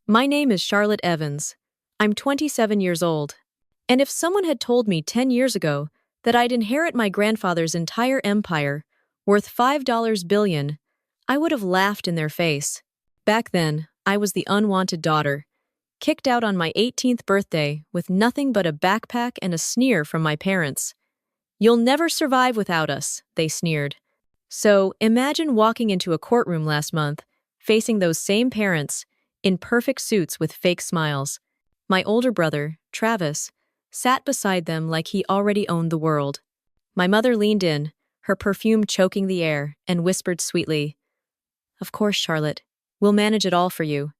My name is Charlotte Evans. I'm 27 years old. And if someone had told me 10 years ago that I'd inherit my grandfather's entire empire, worth $5 billion, I would have laughed in their face. Back then, I was the unwanted daughter, kicked out on my 18th birthday with nothing but a backpack and a sneer from my parents. "You'll never survive without us," they sneered. So, imagine walking into a courtroom last month, facing those same parents, in perfect suits with fake smiles. My older brother, Travis, sat beside them like he already owned the world. My mother leaned in, her perfume choking the air, and whispered sweetly, "Of course, Charlotte. We'll manage it all for you."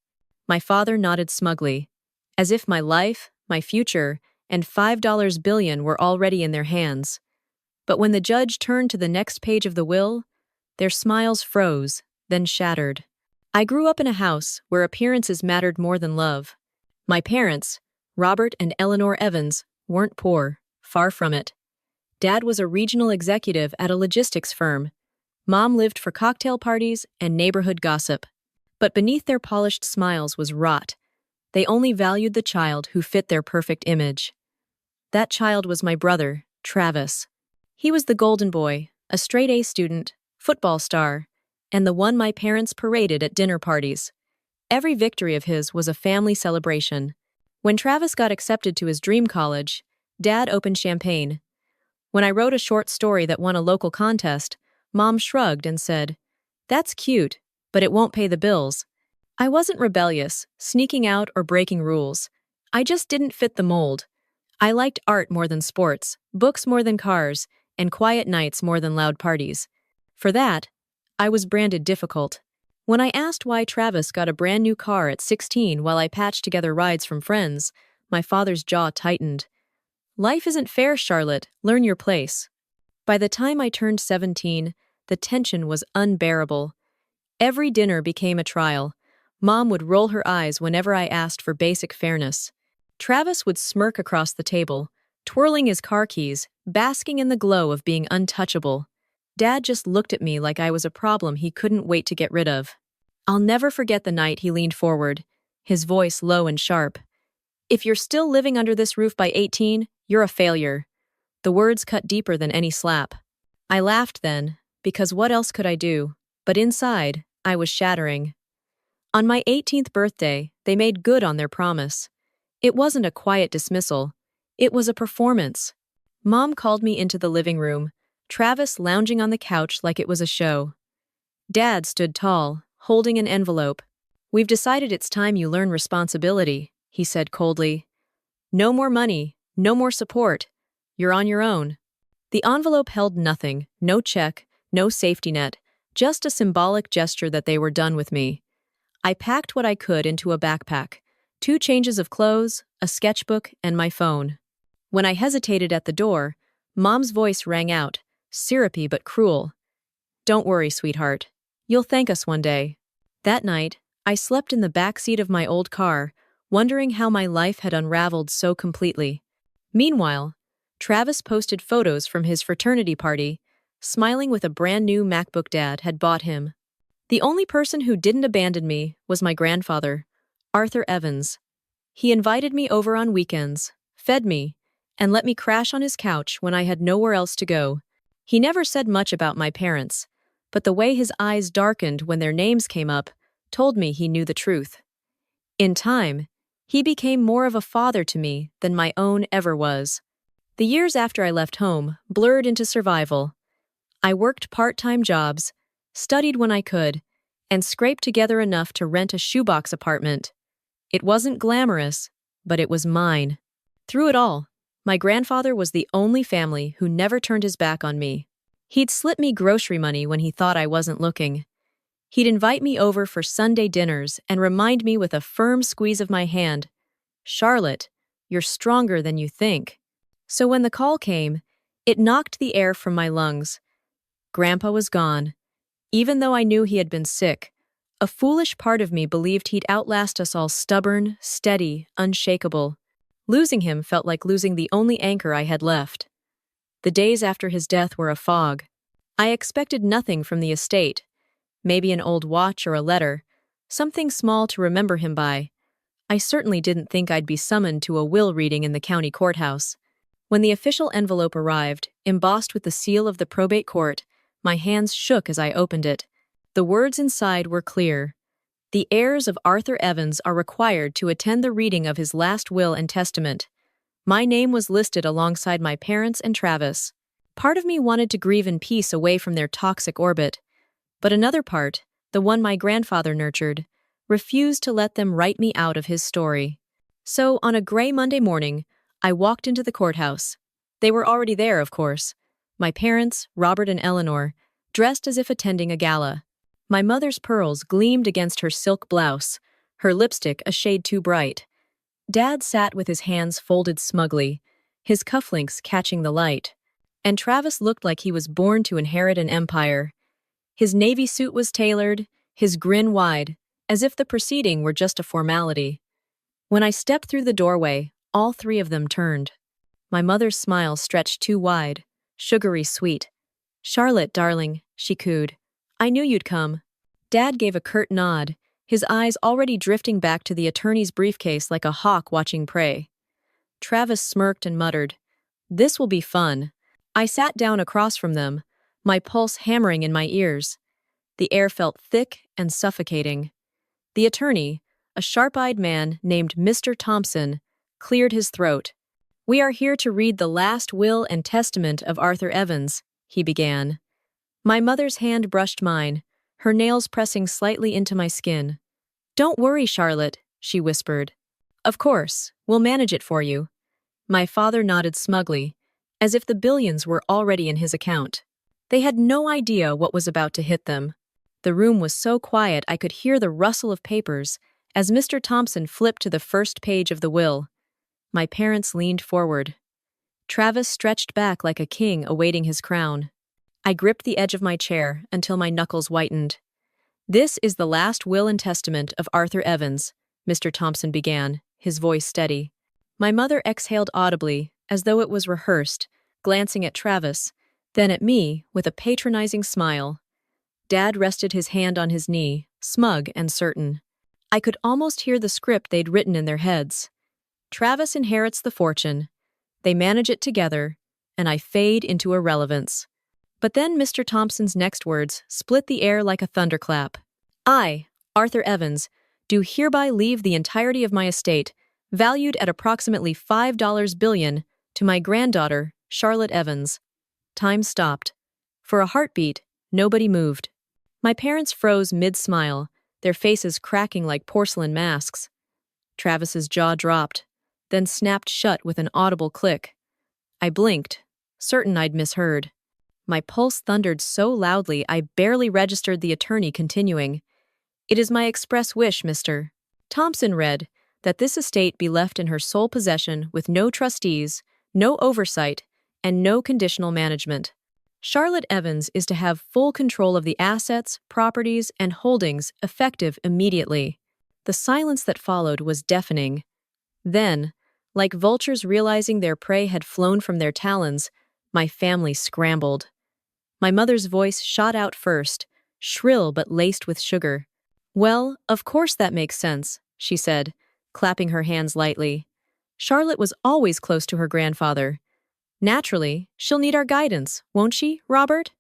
My father nodded smugly, as if my life, my future, and $5 billion were already in their hands. But when the judge turned to the next page of the will, their smiles froze, then shattered. I grew up in a house where appearances mattered more than love. My parents, Robert and Eleanor Evans, weren't poor, far from it. Dad was a regional executive at a logistics firm. Mom lived for cocktail parties and neighborhood gossip. But beneath their polished smiles was rot. They only valued the child who fit their perfect image. That child was my brother, Travis. He was the golden boy, a straight-A student, football star, and the one my parents paraded at dinner parties. Every victory of his was a family celebration. When Travis got accepted to his dream college, Dad opened champagne. When I wrote a short story that won a local contest, Mom shrugged and said, "That's cute, but it won't pay the bills." I wasn't rebellious, sneaking out or breaking rules. I just didn't fit the mold. I liked art more than sports, books more than cars, and quiet nights more than loud parties. For that, I was branded difficult. When I asked why Travis got a brand new car at 16 while I patched together rides from friends, my father's jaw tightened. "Life isn't fair, Charlotte. Learn your place." By the time I turned 17, the tension was unbearable. Every dinner became a trial. Mom would roll her eyes whenever I asked for basic fairness. Travis would smirk across the table, twirling his car keys, basking in the glow of being untouchable. Dad just looked at me like I was a problem he couldn't wait to get rid of. I'll never forget the night he leaned forward, his voice low and sharp. "If you're still living under this roof by 18, you're a failure." The words cut deeper than any slap. I laughed then, because what else could I do? But inside, I was shattering. On my 18th birthday, they made good on their promise. It wasn't a quiet dismissal. It was a performance. Mom called me into the living room, Travis lounging on the couch like it was a show. Dad stood tall, holding an envelope. "We've decided it's time you learn responsibility," he said coldly. "No more money, no more support. You're on your own." The envelope held nothing, no check, no safety net, just a symbolic gesture that they were done with me. I packed what I could into a backpack, 2 changes of clothes, a sketchbook, and my phone. When I hesitated at the door, Mom's voice rang out, syrupy but cruel. "Don't worry, sweetheart. You'll thank us one day." That night, I slept in the back seat of my old car, wondering how my life had unraveled so completely. Meanwhile, Travis posted photos from his fraternity party, smiling with a brand new MacBook Dad had bought him. The only person who didn't abandon me was my grandfather, Arthur Evans. He invited me over on weekends, fed me, and let me crash on his couch when I had nowhere else to go. He never said much about my parents, but the way his eyes darkened when their names came up told me he knew the truth. In time, he became more of a father to me than my own ever was. The years after I left home blurred into survival. I worked part-time jobs, studied when I could, and scraped together enough to rent a shoebox apartment. It wasn't glamorous, but it was mine. Through it all, my grandfather was the only family who never turned his back on me. He'd slip me grocery money when he thought I wasn't looking. He'd invite me over for Sunday dinners and remind me with a firm squeeze of my hand, "Charlotte, you're stronger than you think." So when the call came, it knocked the air from my lungs. Grandpa was gone. Even though I knew he had been sick, a foolish part of me believed he'd outlast us all stubborn, steady, unshakable. Losing him felt like losing the only anchor I had left. The days after his death were a fog. I expected nothing from the estate, maybe an old watch or a letter, something small to remember him by. I certainly didn't think I'd be summoned to a will reading in the county courthouse. When the official envelope arrived, embossed with the seal of the probate court, my hands shook as I opened it. The words inside were clear. The heirs of Arthur Evans are required to attend the reading of his last will and testament. My name was listed alongside my parents and Travis. Part of me wanted to grieve in peace away from their toxic orbit, but another part, the one my grandfather nurtured, refused to let them write me out of his story. So, on a gray Monday morning, I walked into the courthouse. They were already there, of course. My parents, Robert and Eleanor, dressed as if attending a gala. My mother's pearls gleamed against her silk blouse, her lipstick a shade too bright. Dad sat with his hands folded smugly, his cufflinks catching the light. And Travis looked like he was born to inherit an empire. His navy suit was tailored, his grin wide, as if the proceeding were just a formality. When I stepped through the doorway, all three of them turned. My mother's smile stretched too wide, sugary sweet. "Charlotte, darling," she cooed. "I knew you'd come." Dad gave a curt nod, his eyes already drifting back to the attorney's briefcase like a hawk watching prey. Travis smirked and muttered, "This will be fun." I sat down across from them, my pulse hammering in my ears. The air felt thick and suffocating. The attorney, a sharp-eyed man named Mr. Thompson, cleared his throat. "We are here to read the last will and testament of Arthur Evans," he began. My mother's hand brushed mine, her nails pressing slightly into my skin. "Don't worry, Charlotte," she whispered. "Of course, we'll manage it for you." My father nodded smugly, as if the billions were already in his account. They had no idea what was about to hit them. The room was so quiet I could hear the rustle of papers as Mr. Thompson flipped to the first page of the will. My parents leaned forward. Travis stretched back like a king awaiting his crown. I gripped the edge of my chair until my knuckles whitened. "This is the last will and testament of Arthur Evans," Mr. Thompson began, his voice steady. My mother exhaled audibly, as though it was rehearsed, glancing at Travis, then at me with a patronizing smile. Dad rested his hand on his knee, smug and certain. I could almost hear the script they'd written in their heads. Travis inherits the fortune. They manage it together, and I fade into irrelevance. But then Mr. Thompson's next words split the air like a thunderclap. "I, Arthur Evans, do hereby leave the entirety of my estate, valued at approximately $5 billion, to my granddaughter, Charlotte Evans." Time stopped. For a heartbeat, nobody moved. My parents froze mid-smile, their faces cracking like porcelain masks. Travis's jaw dropped, then snapped shut with an audible click. I blinked, certain I'd misheard. My pulse thundered so loudly I barely registered the attorney continuing. "It is my express wish, Mr. Thompson read, that this estate be left in her sole possession with no trustees, no oversight, and no conditional management. Charlotte Evans is to have full control of the assets, properties, and holdings effective immediately." The silence that followed was deafening. Then, like vultures realizing their prey had flown from their talons, my family scrambled. My mother's voice shot out first, shrill but laced with sugar. "Well, of course that makes sense," she said, clapping her hands lightly. "Charlotte was always close to her grandfather. Naturally, she'll need our guidance, won't she, Robert?"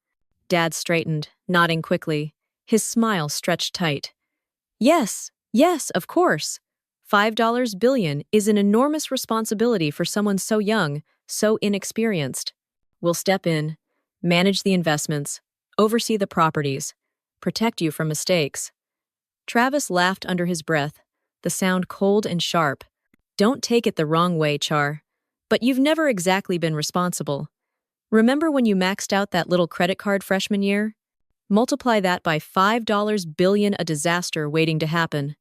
Dad straightened, nodding quickly. His smile stretched tight. Yes, of course. $5 billion is an enormous responsibility for someone so young, so inexperienced. We'll step in, manage the investments, oversee the properties, protect you from mistakes." Travis laughed under his breath, the sound cold and sharp. "Don't take it the wrong way, Char. But you've never exactly been responsible. Remember when you maxed out that little credit card freshman year? Multiply that by $5 billion, a disaster waiting to happen."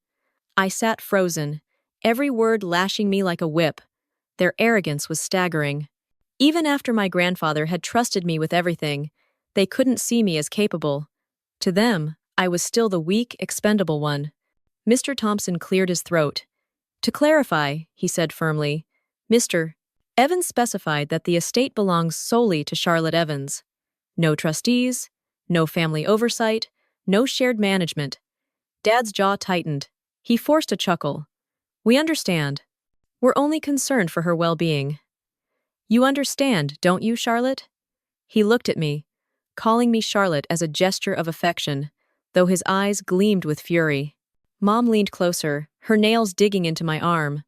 I sat frozen, every word lashing me like a whip. Their arrogance was staggering. Even after my grandfather had trusted me with everything, they couldn't see me as capable. To them, I was still the weak, expendable one. Mr. Thompson cleared his throat. "To clarify," he said firmly, "Mr. Evans specified that the estate belongs solely to Charlotte Evans. No trustees, no family oversight, no shared management." Dad's jaw tightened. He forced a chuckle. We understand. We're only concerned for her well-being. You understand, don't you, Charlotte? He looked at me, calling me Charlotte as a gesture of affection, though his eyes gleamed with fury. Mom leaned closer, her nails digging into my arm.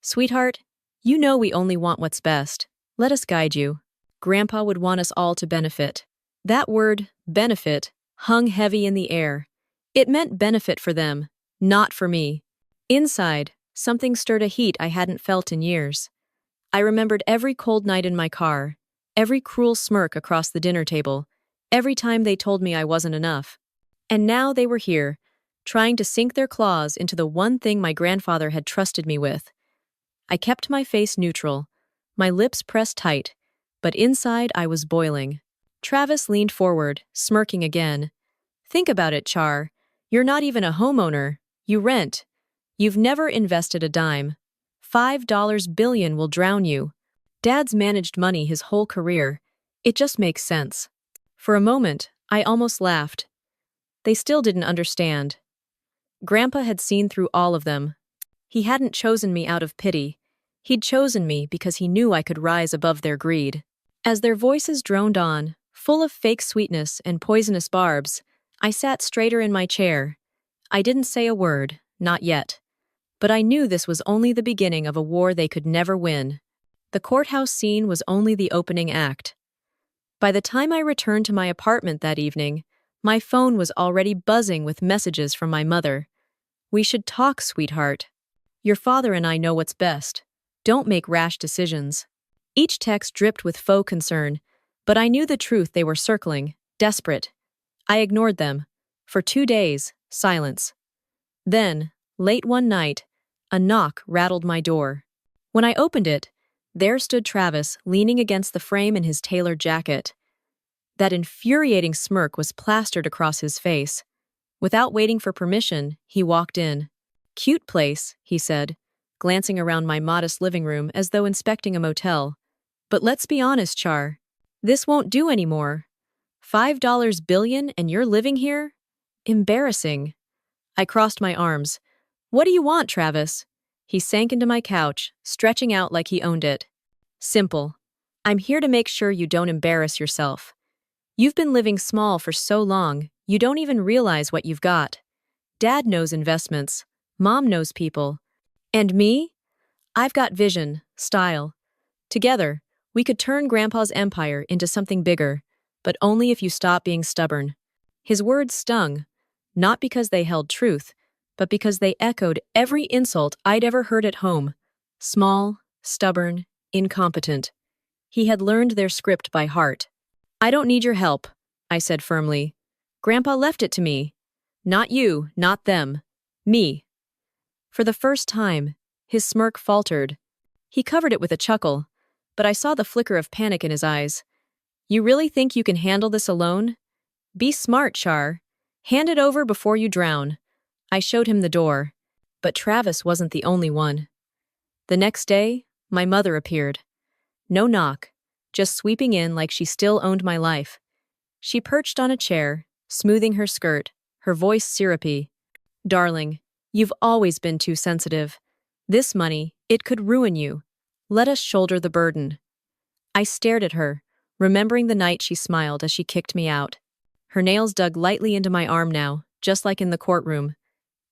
Sweetheart, you know we only want what's best. Let us guide you. Grandpa would want us all to benefit. That word, benefit, hung heavy in the air. It meant benefit for them, not for me. Inside, something stirred a heat I hadn't felt in years. I remembered every cold night in my car, every cruel smirk across the dinner table, every time they told me I wasn't enough. And now they were here, trying to sink their claws into the one thing my grandfather had trusted me with. I kept my face neutral, my lips pressed tight, but inside I was boiling. Travis leaned forward, smirking again. Think about it, Char. You're not even a homeowner. You rent. You've never invested a dime. $5 billion will drown you. Dad's managed money his whole career. It just makes sense. For a moment, I almost laughed. They still didn't understand. Grandpa had seen through all of them. He hadn't chosen me out of pity. He'd chosen me because he knew I could rise above their greed. As their voices droned on, full of fake sweetness and poisonous barbs, I sat straighter in my chair. I didn't say a word, not yet. But I knew this was only the beginning of a war they could never win. The courthouse scene was only the opening act. By the time I returned to my apartment that evening, my phone was already buzzing with messages from my mother. We should talk, sweetheart. Your father and I know what's best. Don't make rash decisions. Each text dripped with faux concern, but I knew the truth they were circling, desperate. I ignored them. For 2 days, silence. Then, late one night, a knock rattled my door. When I opened it, there stood Travis leaning against the frame in his tailored jacket. That infuriating smirk was plastered across his face. Without waiting for permission, he walked in. Cute place, he said, glancing around my modest living room as though inspecting a motel. But let's be honest, Char. This won't do anymore. $5 billion and you're living here? Embarrassing. I crossed my arms. What do you want, Travis? He sank into my couch, stretching out like he owned it. Simple. I'm here to make sure you don't embarrass yourself. You've been living small for so long, you don't even realize what you've got. Dad knows investments. Mom knows people. And me? I've got vision, style. Together, we could turn Grandpa's empire into something bigger, but only if you stop being stubborn. His words stung, not because they held truth, but because they echoed every insult I'd ever heard at home. Small, stubborn, incompetent. He had learned their script by heart. I don't need your help, I said firmly. Grandpa left it to me. Not you, not them. Me. For the first time, his smirk faltered. He covered it with a chuckle, but I saw the flicker of panic in his eyes. You really think you can handle this alone? Be smart, Char. Hand it over before you drown. I showed him the door, but Travis wasn't the only one. The next day, my mother appeared. No knock, just sweeping in like she still owned my life. She perched on a chair, smoothing her skirt, her voice syrupy. Darling, you've always been too sensitive. This money, it could ruin you. Let us shoulder the burden. I stared at her, remembering the night she smiled as she kicked me out. Her nails dug lightly into my arm now, just like in the courtroom.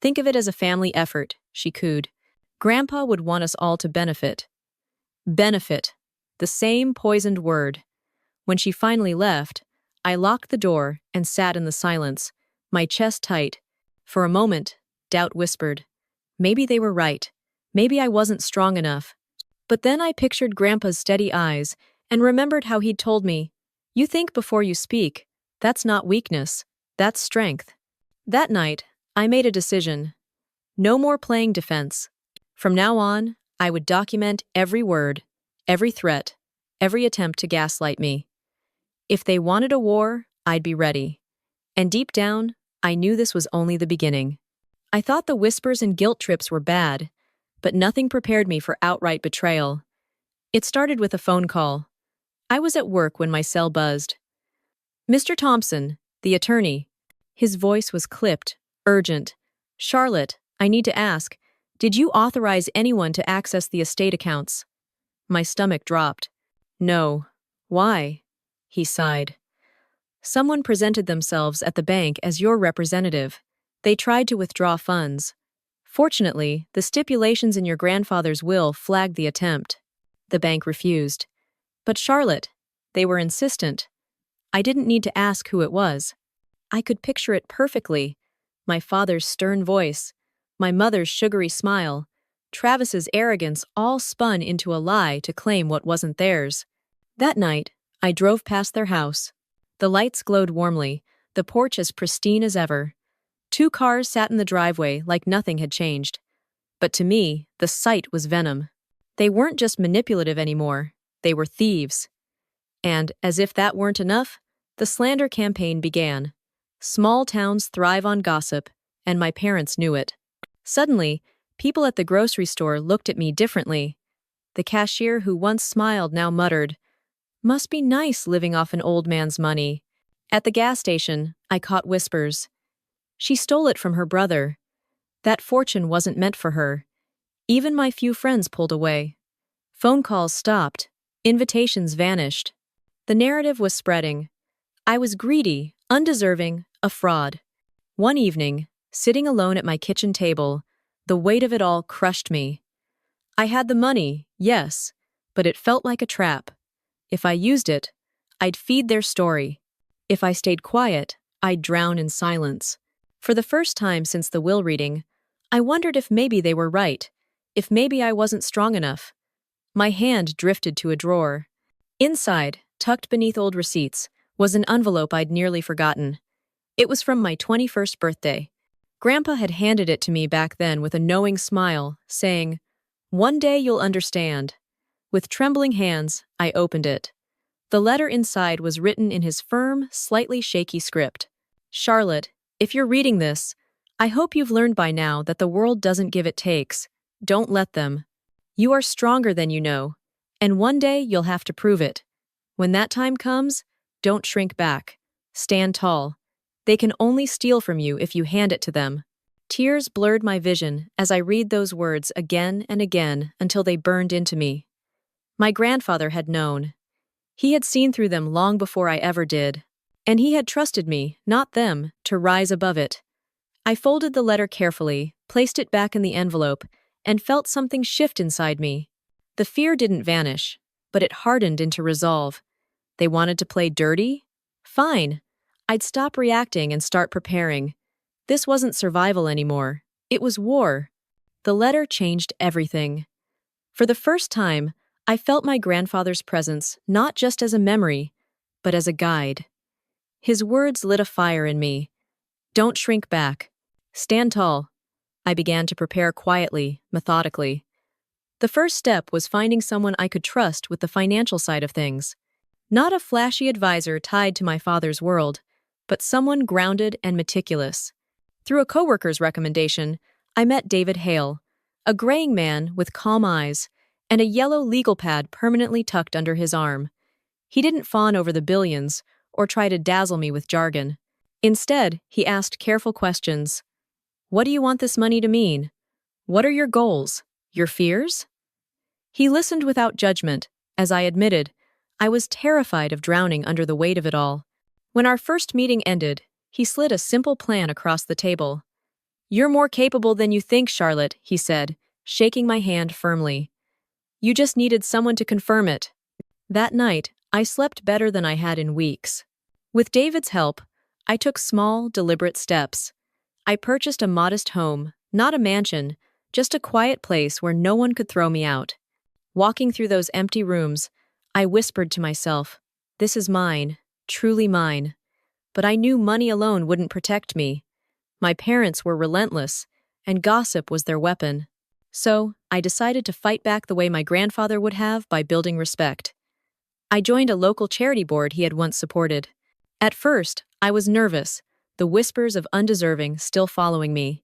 Think of it as a family effort, she cooed. Grandpa would want us all to benefit. Benefit. The same poisoned word. When she finally left, I locked the door and sat in the silence, my chest tight. For a moment, doubt whispered. Maybe they were right. Maybe I wasn't strong enough. But then I pictured Grandpa's steady eyes and remembered how he'd told me, you think before you speak. That's not weakness. That's strength. That night, I made a decision. No more playing defense. From now on, I would document every word, every threat, every attempt to gaslight me. If they wanted a war, I'd be ready. And deep down, I knew this was only the beginning. I thought the whispers and guilt trips were bad, but nothing prepared me for outright betrayal. It started with a phone call. I was at work when my cell buzzed. Mr. Thompson, the attorney. His voice was clipped, urgent. Charlotte, I need to ask, Did you authorize anyone to access the estate accounts? My stomach dropped. No. Why? He sighed. Someone presented themselves at the bank as your representative. They tried to withdraw funds. Fortunately, the stipulations in your grandfather's will flagged the attempt. The bank refused. But Charlotte, they were insistent. I didn't need to ask who it was. I could picture it perfectly. My father's stern voice, my mother's sugary smile, Travis's arrogance all spun into a lie to claim what wasn't theirs. That night, I drove past their house. The lights glowed warmly, the porch as pristine as ever. 2 cars sat in the driveway like nothing had changed. But to me, the sight was venom. They weren't just manipulative anymore, they were thieves. And, as if that weren't enough, the slander campaign began. Small towns thrive on gossip, and my parents knew it. Suddenly, people at the grocery store looked at me differently. The cashier who once smiled now muttered, "Must be nice living off an old man's money." At the gas station, I caught whispers. She stole it from her brother. That fortune wasn't meant for her. Even my few friends pulled away. Phone calls stopped. Invitations vanished. The narrative was spreading. I was greedy, undeserving, a fraud. One evening, sitting alone at my kitchen table, the weight of it all crushed me. I had the money, yes, but it felt like a trap. If I used it, I'd feed their story. If I stayed quiet, I'd drown in silence. For the first time since the will reading, I wondered if maybe they were right, if maybe I wasn't strong enough. My hand drifted to a drawer. Inside, tucked beneath old receipts, was an envelope I'd nearly forgotten. It was from my 21st birthday. Grandpa had handed it to me back then with a knowing smile, saying, "One day you'll understand." With trembling hands, I opened it. The letter inside was written in his firm, slightly shaky script. "Charlotte, if you're reading this, I hope you've learned by now that the world doesn't give it takes. Don't let them. You are stronger than you know, and one day you'll have to prove it. When that time comes, don't shrink back. Stand tall. They can only steal from you if you hand it to them." Tears blurred my vision as I read those words again and again until they burned into me. My grandfather had known. He had seen through them long before I ever did. And he had trusted me, not them, to rise above it. I folded the letter carefully, placed it back in the envelope, and felt something shift inside me. The fear didn't vanish, but it hardened into resolve. They wanted to play dirty? Fine. I'd stop reacting and start preparing. This wasn't survival anymore. It was war. The letter changed everything. For the first time, I felt my grandfather's presence not just as a memory, but as a guide. His words lit a fire in me. Don't shrink back. Stand tall. I began to prepare quietly, methodically. The first step was finding someone I could trust with the financial side of things. Not a flashy advisor tied to my father's world, but someone grounded and meticulous. Through a coworker's recommendation, I met David Hale, a graying man with calm eyes and a yellow legal pad permanently tucked under his arm. He didn't fawn over the billions or try to dazzle me with jargon. Instead, he asked careful questions. What do you want this money to mean? What are your goals? Your fears? He listened without judgment. As I admitted, I was terrified of drowning under the weight of it all. When our first meeting ended, he slid a simple plan across the table. You're more capable than you think, Charlotte, he said, shaking my hand firmly. You just needed someone to confirm it. That night, I slept better than I had in weeks. With David's help, I took small, deliberate steps. I purchased a modest home, not a mansion, just a quiet place where no one could throw me out. Walking through those empty rooms, I whispered to myself, this is mine, truly mine. But I knew money alone wouldn't protect me. My parents were relentless, and gossip was their weapon. So, I decided to fight back the way my grandfather would have by building respect. I joined a local charity board he had once supported. At first, I was nervous, the whispers of undeserving still following me.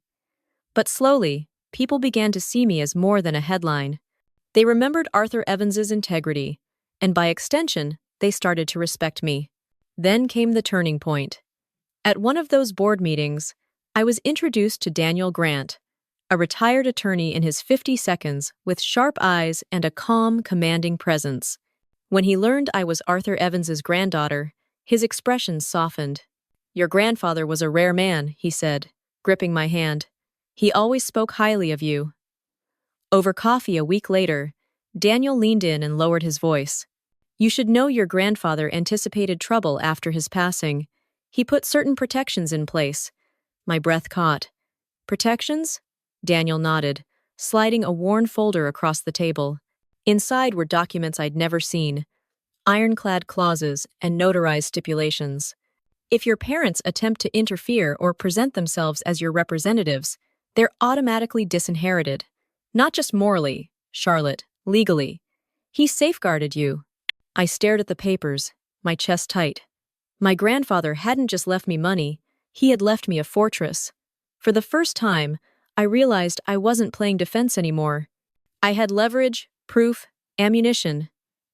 But slowly, people began to see me as more than a headline. They remembered Arthur Evans's integrity, and by extension, they started to respect me. Then came the turning point. At one of those board meetings, I was introduced to Daniel Grant, a retired attorney in his 50 seconds with sharp eyes and a calm, commanding presence. When he learned I was Arthur Evans's granddaughter, his expression softened. "Your grandfather was a rare man," he said, gripping my hand. "He always spoke highly of you." Over coffee a week later, Daniel leaned in and lowered his voice. "You should know your grandfather anticipated trouble after his passing. He put certain protections in place." My breath caught. "Protections?" Daniel nodded, sliding a worn folder across the table. Inside were documents I'd never seen, ironclad clauses and notarized stipulations. If your parents attempt to interfere or present themselves as your representatives, they're automatically disinherited. Not just morally, Charlotte, legally. He safeguarded you. I stared at the papers, my chest tight. My grandfather hadn't just left me money, he had left me a fortress. For the first time, I realized I wasn't playing defense anymore. I had leverage, proof, ammunition.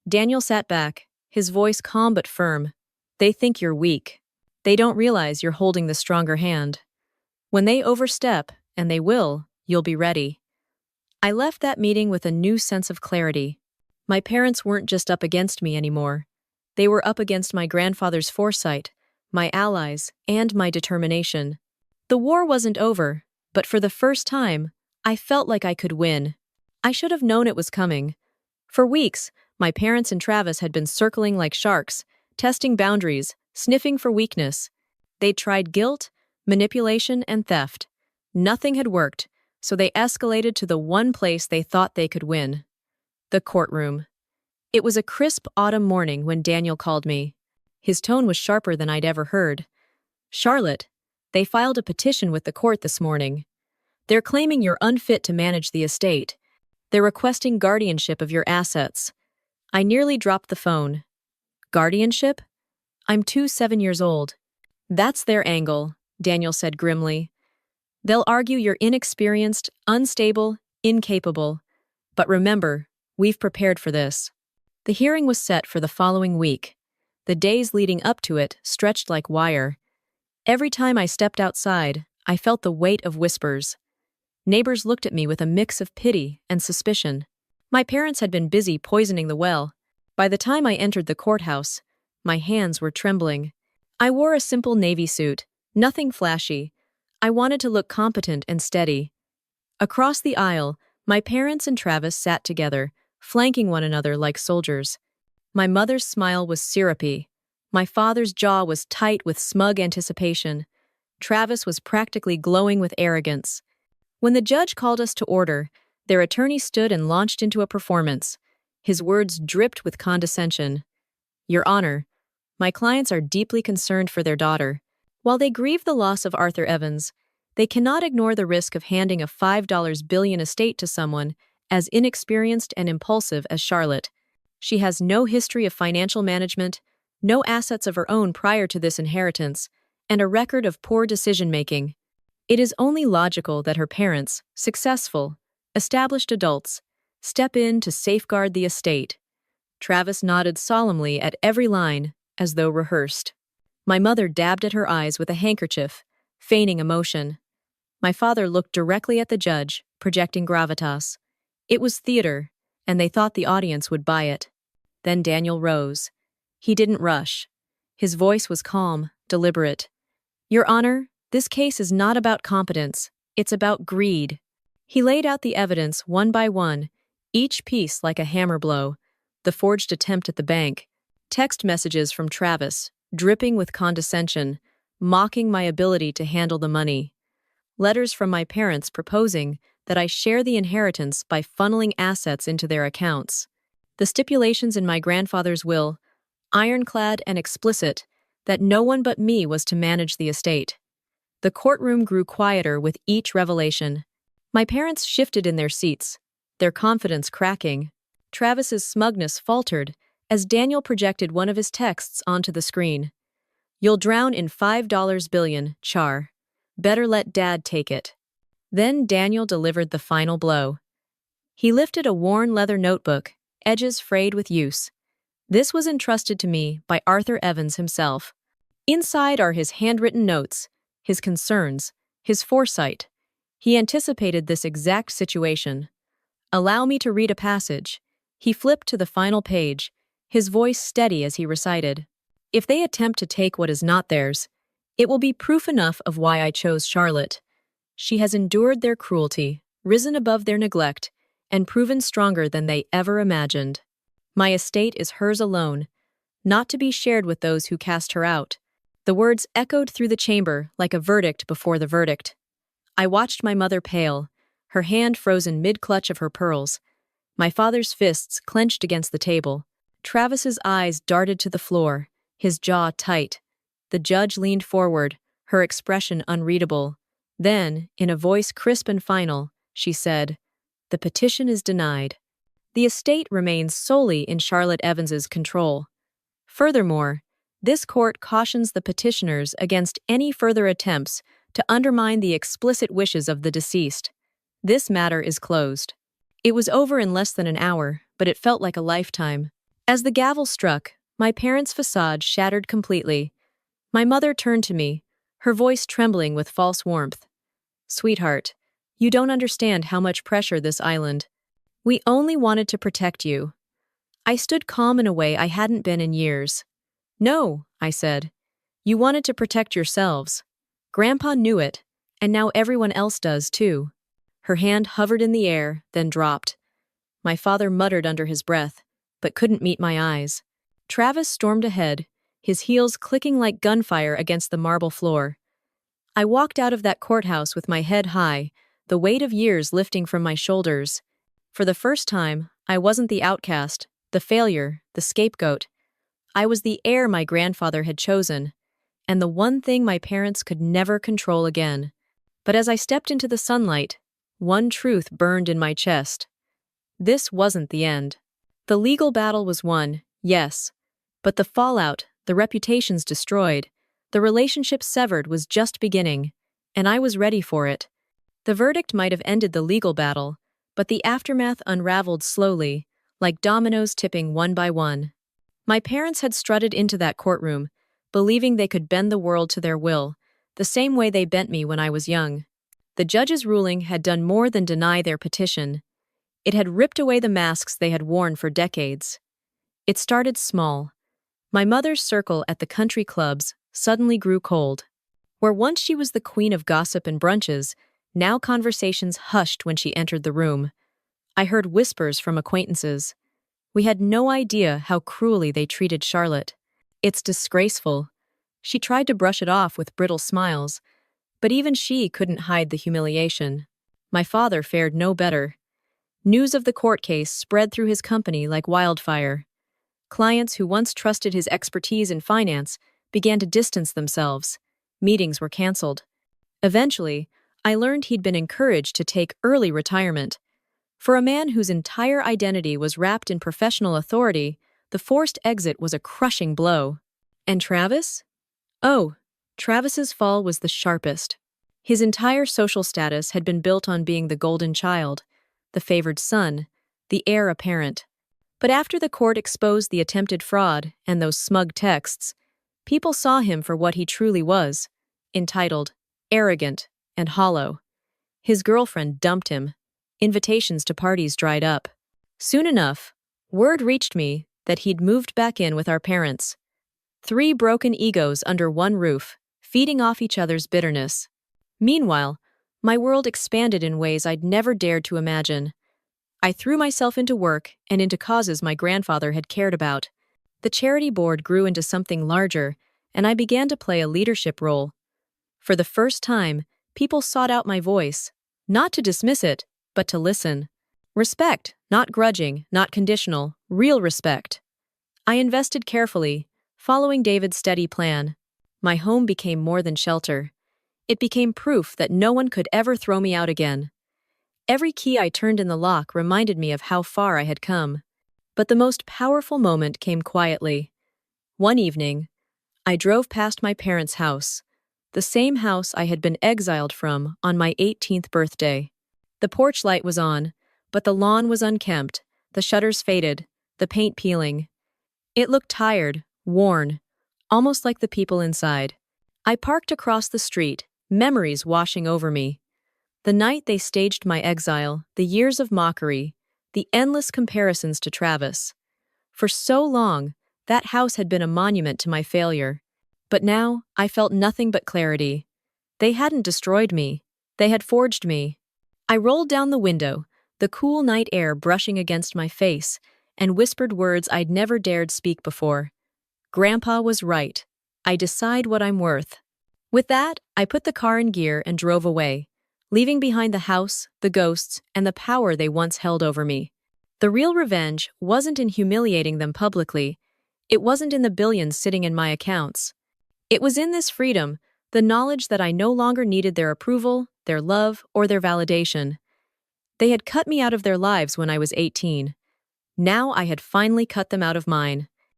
Daniel sat back, his voice calm but firm. "They think you're weak. They don't realize you're holding the stronger hand. When they overstep, and they will, you'll be ready." I left that meeting with a new sense of clarity. My parents weren't just up against me anymore. They were up against my grandfather's foresight, my allies, and my determination. The war wasn't over, but for the first time, I felt like I could win. I should have known it was coming. For weeks, my parents and Travis had been circling like sharks, testing boundaries, sniffing for weakness. They'd tried guilt, manipulation, and theft. Nothing had worked, so they escalated to the one place they thought they could win: the courtroom. It was a crisp autumn morning when Daniel called me. His tone was sharper than I'd ever heard. "Charlotte, they filed a petition with the court this morning. They're claiming you're unfit to manage the estate. They're requesting guardianship of your assets." I nearly dropped the phone. "Guardianship? I'm 7 years old." "That's their angle," Daniel said grimly. "They'll argue you're inexperienced, unstable, incapable. But remember, we've prepared for this." The hearing was set for the following week. The days leading up to it stretched like wire. Every time I stepped outside, I felt the weight of whispers. Neighbors looked at me with a mix of pity and suspicion. My parents had been busy poisoning the well. By the time I entered the courthouse, my hands were trembling. I wore a simple navy suit, nothing flashy. I wanted to look competent and steady. Across the aisle, my parents and Travis sat together, flanking one another like soldiers. My mother's smile was syrupy. My father's jaw was tight with smug anticipation. Travis was practically glowing with arrogance. When the judge called us to order, their attorney stood and launched into a performance. His words dripped with condescension. "Your Honor, my clients are deeply concerned for their daughter. While they grieve the loss of Arthur Evans, they cannot ignore the risk of handing a $5 billion estate to someone as inexperienced and impulsive as Charlotte. She has no history of financial management, no assets of her own prior to this inheritance, and a record of poor decision-making. It is only logical that her parents, successful, established adults, step in to safeguard the estate." Travis nodded solemnly at every line, as though rehearsed. My mother dabbed at her eyes with a handkerchief, feigning emotion. My father looked directly at the judge, projecting gravitas. It was theater, and they thought the audience would buy it. Then Daniel rose. He didn't rush. His voice was calm, deliberate. "Your Honor, this case is not about competence. It's about greed." He laid out the evidence one by one, each piece like a hammer blow: the forged attempt at the bank, text messages from Travis, dripping with condescension, mocking my ability to handle the money, letters from my parents proposing that I share the inheritance by funneling assets into their accounts, the stipulations in my grandfather's will, ironclad and explicit, that no one but me was to manage the estate. The courtroom grew quieter with each revelation. My parents shifted in their seats, their confidence cracking. Travis's smugness faltered as Daniel projected one of his texts onto the screen. "You'll drown in $5 billion, Char. Better let Dad take it." Then Daniel delivered the final blow. He lifted a worn leather notebook, edges frayed with use. This was entrusted to me by Arthur Evans himself. Inside are his handwritten notes, his concerns, his foresight. He anticipated this exact situation. "Allow me to read a passage." He flipped to the final page, his voice steady as he recited. "If they attempt to take what is not theirs, it will be proof enough of why I chose Charlotte. She has endured their cruelty, risen above their neglect, and proven stronger than they ever imagined. My estate is hers alone, not to be shared with those who cast her out." The words echoed through the chamber like a verdict before the verdict. I watched my mother pale, her hand frozen mid-clutch of her pearls, my father's fists clenched against the table. Travis's eyes darted to the floor, his jaw tight. The judge leaned forward, her expression unreadable. Then, in a voice crisp and final, she said, "The petition is denied. The estate remains solely in Charlotte Evans's control. Furthermore, this court cautions the petitioners against any further attempts to undermine the explicit wishes of the deceased. This matter is closed." It was over in less than an hour, but it felt like a lifetime. As the gavel struck, my parents' facade shattered completely. My mother turned to me, her voice trembling with false warmth. "Sweetheart, you don't understand how much pressure this island. We only wanted to protect you." I stood calm in a way I hadn't been in years. "No," I said. "You wanted to protect yourselves. Grandpa knew it, and now everyone else does too." Her hand hovered in the air, then dropped. My father muttered under his breath, but couldn't meet my eyes. Travis stormed ahead, his heels clicking like gunfire against the marble floor. I walked out of that courthouse with my head high, the weight of years lifting from my shoulders. For the first time, I wasn't the outcast, the failure, the scapegoat. I was the heir my grandfather had chosen, and the one thing my parents could never control again. But as I stepped into the sunlight, one truth burned in my chest. This wasn't the end. The legal battle was won, yes, but the fallout, the reputations destroyed, the relationships severed was just beginning, and I was ready for it. The verdict might have ended the legal battle, but the aftermath unraveled slowly, like dominoes tipping one by one. My parents had strutted into that courtroom, believing they could bend the world to their will, the same way they bent me when I was young. The judge's ruling had done more than deny their petition. It had ripped away the masks they had worn for decades. It started small. My mother's circle at the country clubs suddenly grew cold. Where once she was the queen of gossip and brunches, now conversations hushed when she entered the room. I heard whispers from acquaintances. We had no idea how cruelly they treated Charlotte. "It's disgraceful." She tried to brush it off with brittle smiles, but even she couldn't hide the humiliation. My father fared no better. News of the court case spread through his company like wildfire. Clients who once trusted his expertise in finance began to distance themselves. Meetings were canceled. Eventually, I learned he'd been encouraged to take early retirement. For a man whose entire identity was wrapped in professional authority, the forced exit was a crushing blow. And Travis? Oh, Travis's fall was the sharpest. His entire social status had been built on being the golden child, the favored son, the heir apparent. But after the court exposed the attempted fraud and those smug texts, people saw him for what he truly was, entitled, arrogant, and hollow. His girlfriend dumped him. Invitations to parties dried up. Soon enough, word reached me that he'd moved back in with our parents. 3 broken egos under one roof, feeding off each other's bitterness. Meanwhile, my world expanded in ways I'd never dared to imagine. I threw myself into work and into causes my grandfather had cared about. The charity board grew into something larger, and I began to play a leadership role. For the first time, people sought out my voice, not to dismiss it, but to listen. Respect, not grudging, not conditional, real respect. I invested carefully, following David's steady plan. My home became more than shelter. It became proof that no one could ever throw me out again. Every key I turned in the lock reminded me of how far I had come. But the most powerful moment came quietly. One evening, I drove past my parents' house, the same house I had been exiled from on my 18th birthday. The porch light was on, but the lawn was unkempt, the shutters faded, the paint peeling. It looked tired, worn, almost like the people inside. I parked across the street, memories washing over me. The night they staged my exile, the years of mockery, the endless comparisons to Travis. For so long, that house had been a monument to my failure. But now, I felt nothing but clarity. They hadn't destroyed me. They had forged me. I rolled down the window, the cool night air brushing against my face, and whispered words I'd never dared speak before. Grandpa was right. I decide what I'm worth. With that, I put the car in gear and drove away, leaving behind the house, the ghosts, and the power they once held over me. The real revenge wasn't in humiliating them publicly. It wasn't in the billions sitting in my accounts. It was in this freedom, the knowledge that I no longer needed their approval, their love, or their validation. They had cut me out of their lives when I was 18. Now I had finally cut them out of mine.